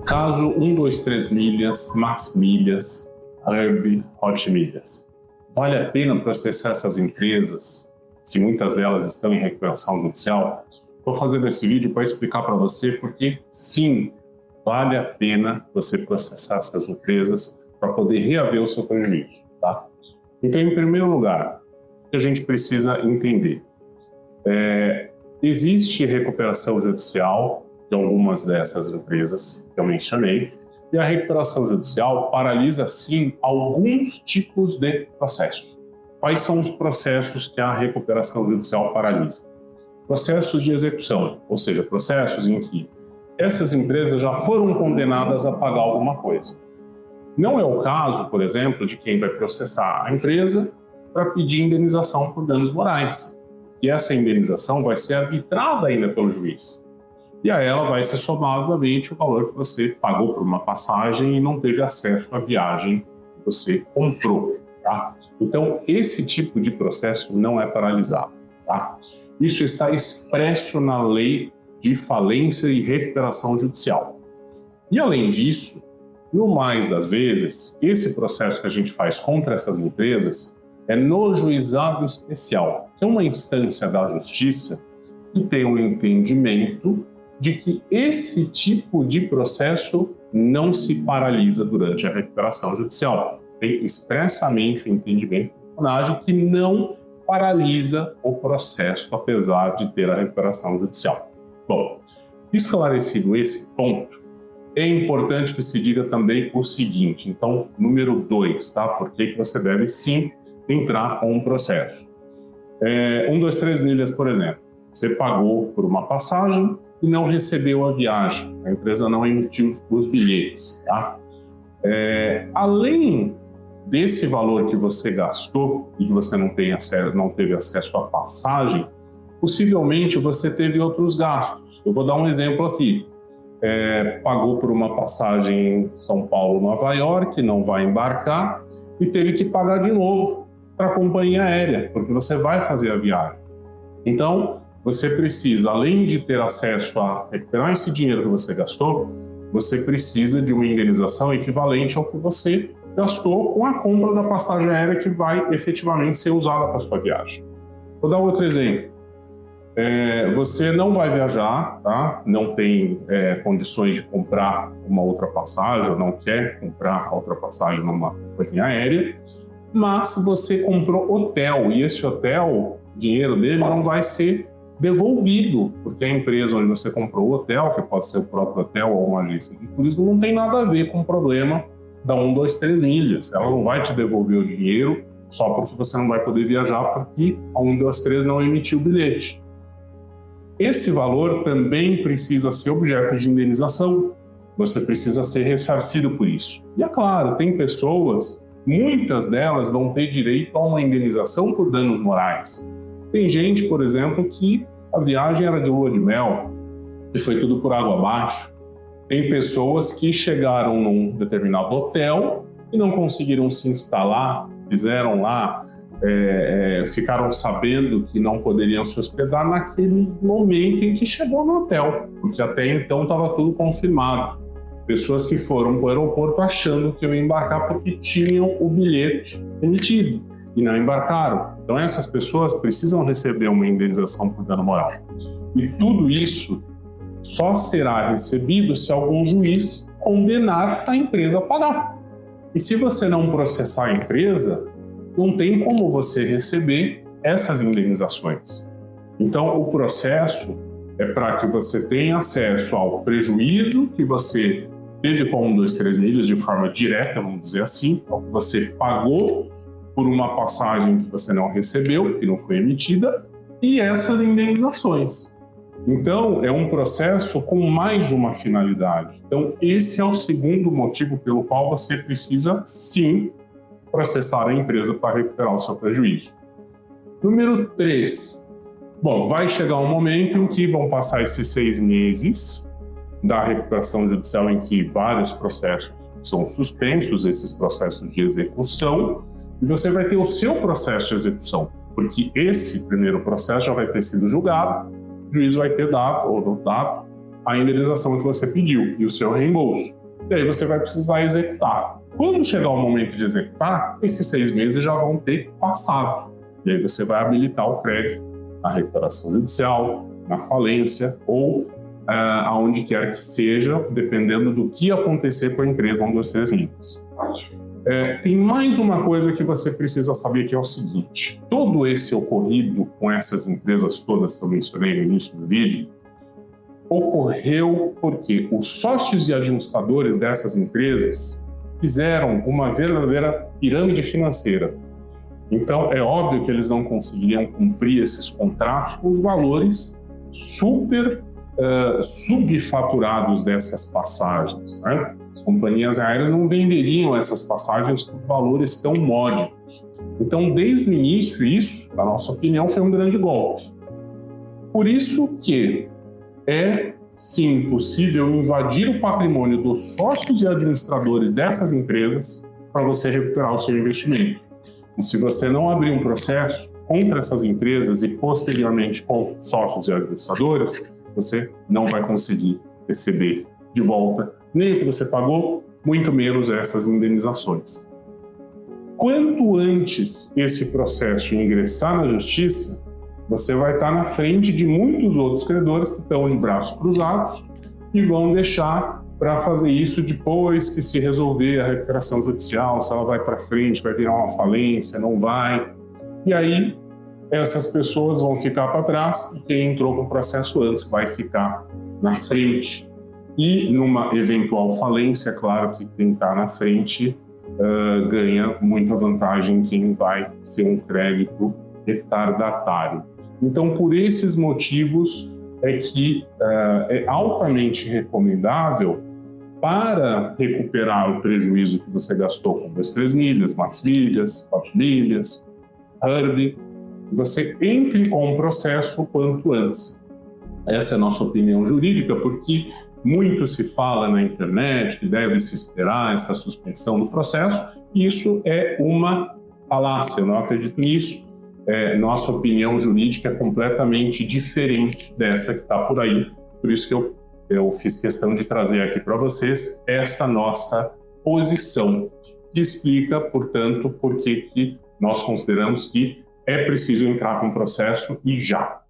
Caso 123 milhas, Max Milhas, Hub, Hot Milhas. Vale a pena processar essas empresas, se muitas delas estão em recuperação judicial? Estou fazendo esse vídeo para explicar para você porque, sim, vale a pena você processar essas empresas para poder reaver o seu prejuízo, tá? Então, em primeiro lugar, o que a gente precisa entender? Existe recuperação judicial de algumas dessas empresas que eu mencionei, e a recuperação judicial paralisa, sim, alguns tipos de processos. Quais são os processos que a recuperação judicial paralisa? Processos de execução, ou seja, processos em que essas empresas já foram condenadas a pagar alguma coisa. Não é o caso, por exemplo, de quem vai processar a empresa para pedir indenização por danos morais. E essa indenização vai ser arbitrada ainda pelo juiz. E a ela vai ser somado, obviamente, o valor que você pagou por uma passagem e não teve acesso à viagem que você comprou, tá? Então, esse tipo de processo não é paralisado, tá? Isso está expresso na lei de falência e recuperação judicial. E, além disso, no mais das vezes, esse processo que a gente faz contra essas empresas é no juizado especial, que é uma instância da justiça que tem um entendimento de que esse tipo de processo não se paralisa durante a recuperação judicial. Tem expressamente o entendimento do tribunal que não paralisa o processo, apesar de ter a recuperação judicial. Bom, esclarecido esse ponto, é importante que se diga também o seguinte, então, número 2, tá? Por que você deve sim entrar com um processo? 123 milhas, por exemplo, você pagou por uma passagem e não recebeu a viagem, a empresa não emitiu os bilhetes, tá? Além desse valor que você gastou e que você não teve acesso à passagem, possivelmente você teve outros gastos. Eu vou dar um exemplo aqui. Pagou por uma passagem São Paulo-Nova York, não vai embarcar e teve que pagar de novo para a companhia aérea, porque você vai fazer a viagem. Então, você precisa, além de ter acesso a recuperar esse dinheiro que você gastou, você precisa de uma indenização equivalente ao que você gastou com a compra da passagem aérea que vai efetivamente ser usada para a sua viagem. Vou dar outro exemplo. Você não vai viajar, tá? Não tem condições de comprar uma outra passagem, ou não quer comprar outra passagem numa companhia aérea, mas você comprou hotel, e esse hotel, o dinheiro dele não vai ser devolvido, porque a empresa onde você comprou o hotel, que pode ser o próprio hotel ou uma agência de turismo, não tem nada a ver com o problema da 123 milhas. Ela não vai te devolver o dinheiro só porque você não vai poder viajar porque a 123 não emitiu o bilhete. Esse valor também precisa ser objeto de indenização. Você precisa ser ressarcido por isso. E é claro, tem pessoas, muitas delas vão ter direito a uma indenização por danos morais. Tem gente, por exemplo, que a viagem era de lua de mel e foi tudo por água abaixo. Tem pessoas que chegaram num determinado hotel e não conseguiram se instalar, fizeram lá, ficaram sabendo que não poderiam se hospedar naquele momento em que chegou no hotel, porque até então estava tudo confirmado. Pessoas que foram para o aeroporto achando que iam embarcar porque tinham o bilhete emitido e não embarcaram. Então essas pessoas precisam receber uma indenização por dano moral. E tudo isso só será recebido se algum juiz condenar a empresa a pagar. E se você não processar a empresa, não tem como você receber essas indenizações. Então o processo é para que você tenha acesso ao prejuízo que você teve com 123 milhas de forma direta, vamos dizer assim, ao que você pagou por uma passagem que você não recebeu, que não foi emitida, e essas indenizações. Então, é um processo com mais de uma finalidade. Então, esse é o segundo motivo pelo qual você precisa, sim, processar a empresa para recuperar o seu prejuízo. Número 3. Bom, vai chegar um momento em que vão passar esses 6 meses da recuperação judicial em que vários processos são suspensos, esses processos de execução, e você vai ter o seu processo de execução, porque esse primeiro processo já vai ter sido julgado, o juiz vai ter dado ou não dado a indenização que você pediu e o seu reembolso. e aí você vai precisar executar. Quando chegar o momento de executar, esses 6 meses já vão ter passado. E aí você vai habilitar o crédito na recuperação judicial, na falência ou aonde quer que seja, dependendo do que acontecer com a empresa 1, 2, 3 linhas. Tem mais uma coisa que você precisa saber, que é o seguinte: todo esse ocorrido com essas empresas todas que eu mencionei no início do vídeo ocorreu porque os sócios e administradores dessas empresas fizeram uma verdadeira pirâmide financeira. Então, é óbvio que eles não conseguiriam cumprir esses contratos com os valores subfaturados dessas passagens, né? As companhias aéreas não venderiam essas passagens por valores tão módicos. Então, desde o início, isso, na nossa opinião, foi um grande golpe. Por isso que é, sim, possível invadir o patrimônio dos sócios e administradores dessas empresas para você recuperar o seu investimento. E se você não abrir um processo contra essas empresas e, posteriormente, com sócios e administradores, você não vai conseguir receber de volta nem o que você pagou, muito menos essas indenizações. Quanto antes esse processo ingressar na justiça, você vai estar na frente de muitos outros credores que estão de braços cruzados e vão deixar para fazer isso depois que se resolver a recuperação judicial, se ela vai para frente, vai virar uma falência, não vai. E aí essas pessoas vão ficar para trás e quem entrou com o processo antes vai ficar na frente. E numa eventual falência, claro que quem está na frente ganha muita vantagem, quem vai ser um crédito retardatário. Então, por esses motivos é que é altamente recomendável, para recuperar o prejuízo que você gastou com 2, 3 milhas, Max Milhas, Hot Milhas, Hurby, você entre com o processo o quanto antes. Essa é a nossa opinião jurídica, porque muito se fala na internet que deve se esperar essa suspensão do processo, e isso é uma falácia, eu não acredito nisso. Nossa opinião jurídica é completamente diferente dessa que está por aí, por isso que eu fiz questão de trazer aqui para vocês essa nossa posição, que explica, portanto, por que nós consideramos que é preciso entrar com o processo e já.